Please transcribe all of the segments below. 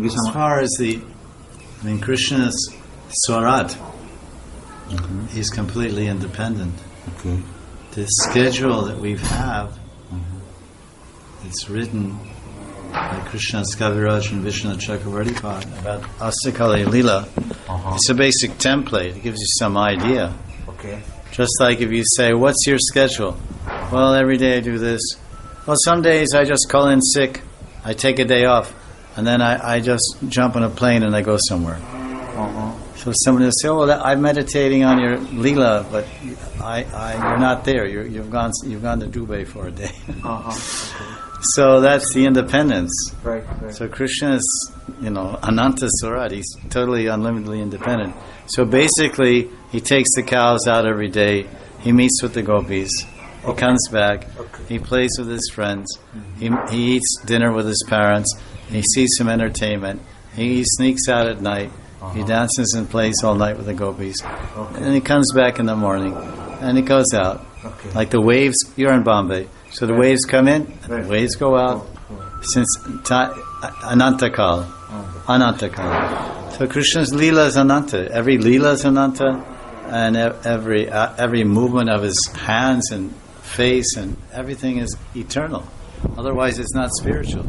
As far as Krishna's Swarat, he's completely independent. Okay. The schedule that we have, it's written by Krishna's Kaviraj and Vishnu Chakravarti Pad about Astakali Lila. It's a basic template. It gives you some idea. Okay. Just like if you say, what's your schedule? Well, every day I do this. Well, some days I just call in sick. I take a day off. And then I just jump on a plane and I go somewhere. So somebody will say, oh, well, I'm meditating on your Leela, but you're not there. You've gone to Dubai for a day. So that's the independence. Right. So Krishna is, Ananta Swarat. He's totally unlimitedly independent. So basically, he takes the cows out every day. He meets with the gopis. He comes back. He plays with his friends. He eats dinner with his parents. He sees some entertainment. He sneaks out at night. He dances and plays all night with the gopis. And then he comes back in the morning. And he goes out. Like the waves, you're in Bombay. So the waves come in, and the waves go out. Since Anantakal. So Krishna's Leela is Ananta. Every Leela is Ananta. And every movement of his hands and face and everything is eternal. Otherwise it's not spiritual.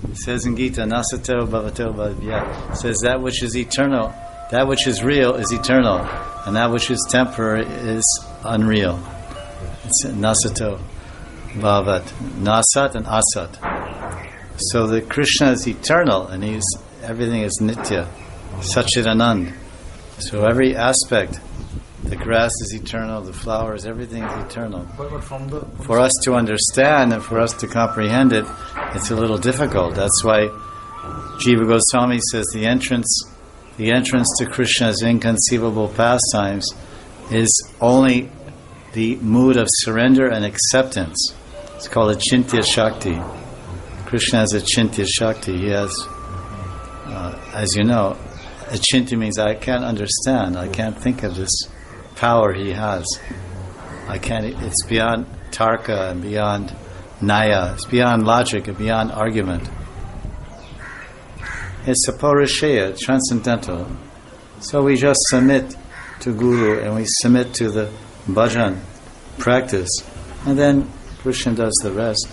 It says in Gita, Nasato Bhavato Bhavya. It says that which is eternal, that which is real is eternal, and that which is temporary is unreal. It's Nasato Bhavat. Nasat and Asat. So the Krishna is eternal, and everything is Nitya. Satchidanand. So every aspect, the grass is eternal, the flowers, everything is eternal. For us to understand and for us to comprehend it, it's a little difficult. That's why Jiva Goswami says the entrance to Krishna's inconceivable pastimes is only the mood of surrender and acceptance. It's called a Chintya Shakti. Krishna has a Chintya Shakti. He has, as you know, a Chintya means I can't understand, I can't think of this power he has. It's beyond tarka and beyond naya. It's beyond logic and beyond argument. It's a Paurusheya, transcendental. So we just submit to Guru and we submit to the bhajan practice. And then Krishna does the rest.